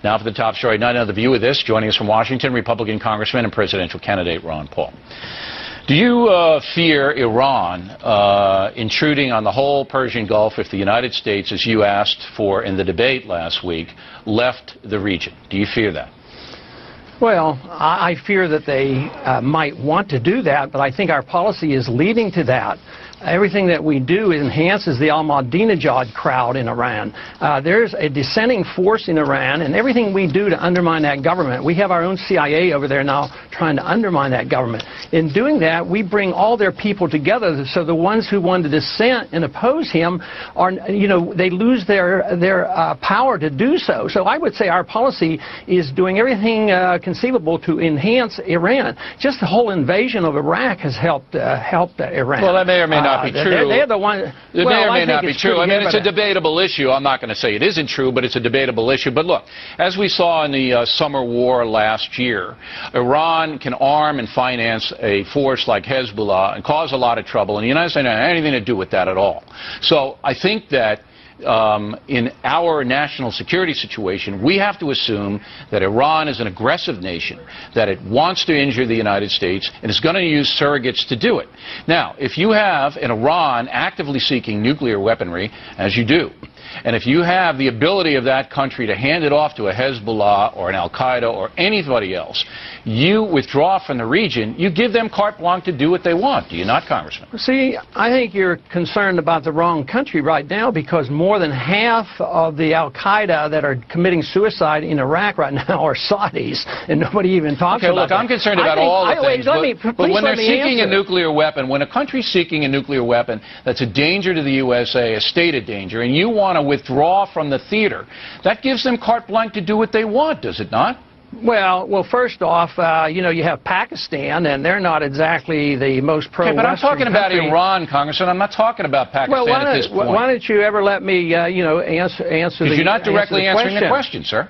Now for the top story. None of the view of this. Joining us from Washington, Republican Congressman and presidential candidate Ron Paul. Do you fear Iran intruding on the whole Persian Gulf if the United States, as you asked for in the debate last week, left the region? Do you fear that? Well, I fear that they might want to do that, but I think our policy is leading to that. Everything that we do enhances the Ahmadinejad crowd in Iran. There's a dissenting force in Iran, and everything we do to undermine that government, we have our own CIA over there now trying to undermine that government. In doing that, we bring all their people together, so the ones who want to dissent and oppose him are, they lose their power to do so. So I would say our policy is doing everything conceivable to enhance Iran. Just the whole invasion of Iraq has helped Iran. Well, that may or may not be true. They're the one. It may or may not be true. I mean, it's a debatable issue. I'm not going to say it isn't true, but it's a debatable issue. But look, as we saw in the summer war last year, Iran can arm and finance a force like Hezbollah and cause a lot of trouble, and the United States doesn't have anything to do with that at all. So I think that in our national security situation, we have to assume that Iran is an aggressive nation, that it wants to injure the United States, and is going to use surrogates to do it. Now, if you have an Iran actively seeking nuclear weaponry, as you do, and if you have the ability of that country to hand it off to a Hezbollah or an Al-Qaeda or anybody else, you withdraw from the region, you give them carte blanche to do what they want. Do you not, Congressman? See, I think you're concerned about the wrong country right now, because more than half of the Al-Qaeda that are committing suicide in Iraq right now are Saudis, and nobody even talks about look, that. I'm concerned about all the things, but when they're seeking a nuclear weapon, when a country's seeking a nuclear weapon that's a danger to the USA, a stated danger, and you want to withdraw from the theater, that gives them carte blanche to do what they want, does it not? Well, first off, you have Pakistan, and they're not exactly the most pro-Western but I'm talking about country. Iran, Congressman. I'm not talking about Pakistan at this point. Why don't you ever let me, answer the question? Because you're not directly answering the question, sir.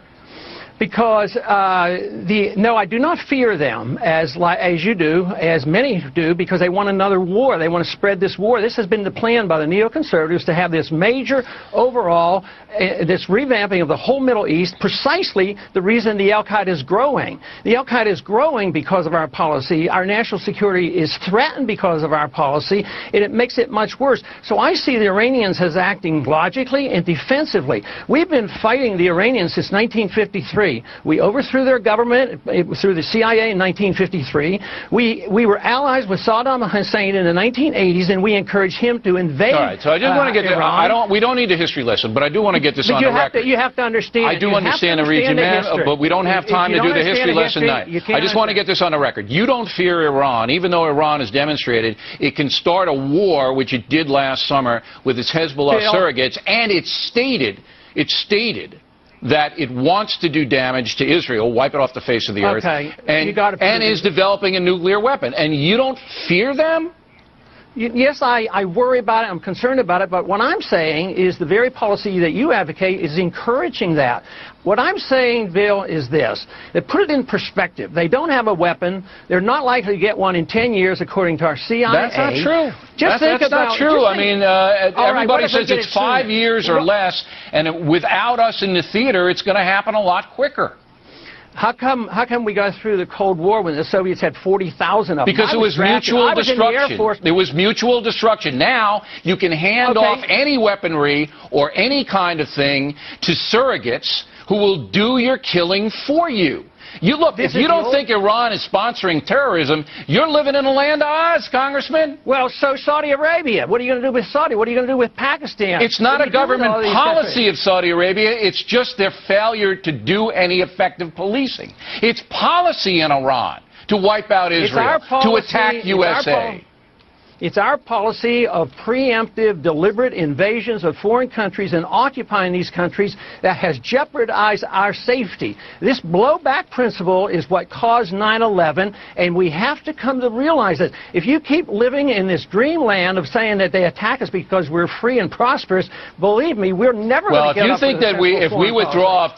Because no, I do not fear them as you do, as many do, because they want another war. They want to spread this war. This has been the plan by the neoconservatives to have this major overall, this revamping of the whole Middle East, precisely the reason the Al-Qaeda is growing. The Al-Qaeda is growing because of our policy. Our national security is threatened because of our policy, and it makes it much worse. So I see the Iranians as acting logically and defensively. We've been fighting the Iranians since 1953. We overthrew their government through the CIA in 1953. We were allies with Saddam Hussein in the 1980s, and we encouraged him to invade. All right, so I just want to get Iran. we don't need a history lesson, but I do want to get this on the record. You have to understand. I do understand the region, man, but we don't have time to do the history lesson tonight. I just want to get this on the record. You don't fear Iran, even though Iran has demonstrated it can start a war, which it did last summer with its Hezbollah surrogates, and it's stated that it wants to do damage to Israel, wipe it off the face of the earth, and is developing a nuclear weapon. And you don't fear them? Yes, I worry about it. I'm concerned about it. But what I'm saying is the very policy that you advocate is encouraging that. What I'm saying, Bill, is this. They put it in perspective. They don't have a weapon. They're not likely to get one in 10 years, according to our CIA. That's not true. That's not true. I mean, everybody says it's 5 years or less, and without us in the theater, it's going to happen a lot quicker. How come we got through the Cold War when the Soviets had 40,000 of them? Because it was mutual destruction. There was mutual destruction. Now you can hand off any weaponry or any kind of thing to surrogates who will do your killing for you. If you don't think Iran is sponsoring terrorism, you're living in a land of Oz, Congressman. Well, so Saudi Arabia. What are you going to do with Saudi? What are you going to do with Pakistan? It's not a government policy of Saudi Arabia. It's just their failure to do any effective policing. It's policy in Iran to wipe out Israel, to attack USA. It's our policy of preemptive, deliberate invasions of foreign countries and occupying these countries that has jeopardized our safety. This blowback principle is what caused 9/11, and we have to come to realize that. If you keep living in this dreamland of saying that they attack us because we're free and prosperous, believe me, we're never going to get up. Well, if you think that if we withdraw off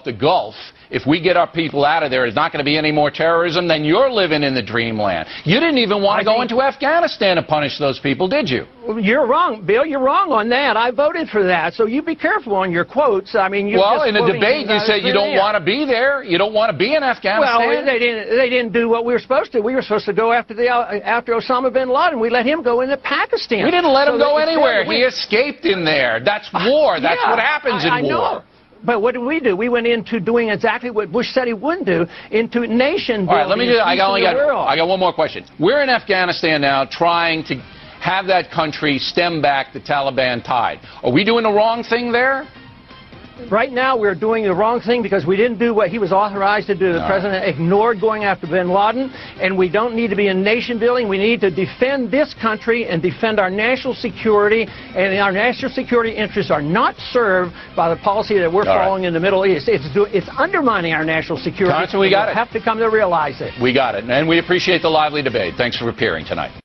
the Gulf if we get our people out of there, there's not going to be any more terrorism, then you're living in the dreamland. You didn't even want to go into Afghanistan and punish those people, did you? You're wrong, Bill. You're wrong on that. I voted for that. So you be careful on your quotes. I mean, well, in a debate, you said you don't want to be there. You don't want to be in Afghanistan. Well, they didn't do what we were supposed to. We were supposed to go after Osama bin Laden. We let him go into Pakistan. We didn't let him go anywhere. He escaped in there. That's war. That's what happens in war. Know. But what did we do? We went into doing exactly what Bush said he wouldn't do, into nation building. All right, let me just, I got one more question. We're in Afghanistan now trying to have that country stem back the Taliban tide. Are we doing the wrong thing there? Right now, we're doing the wrong thing because we didn't do what he was authorized to do. The president ignored going after bin Laden, and we don't need to be in nation building. We need to defend this country and defend our national security, and our national security interests are not served by the policy that we're following in the Middle East. It's undermining our national security. Congressman, we got it. We have to come to realize it. We got it, and we appreciate the lively debate. Thanks for appearing tonight.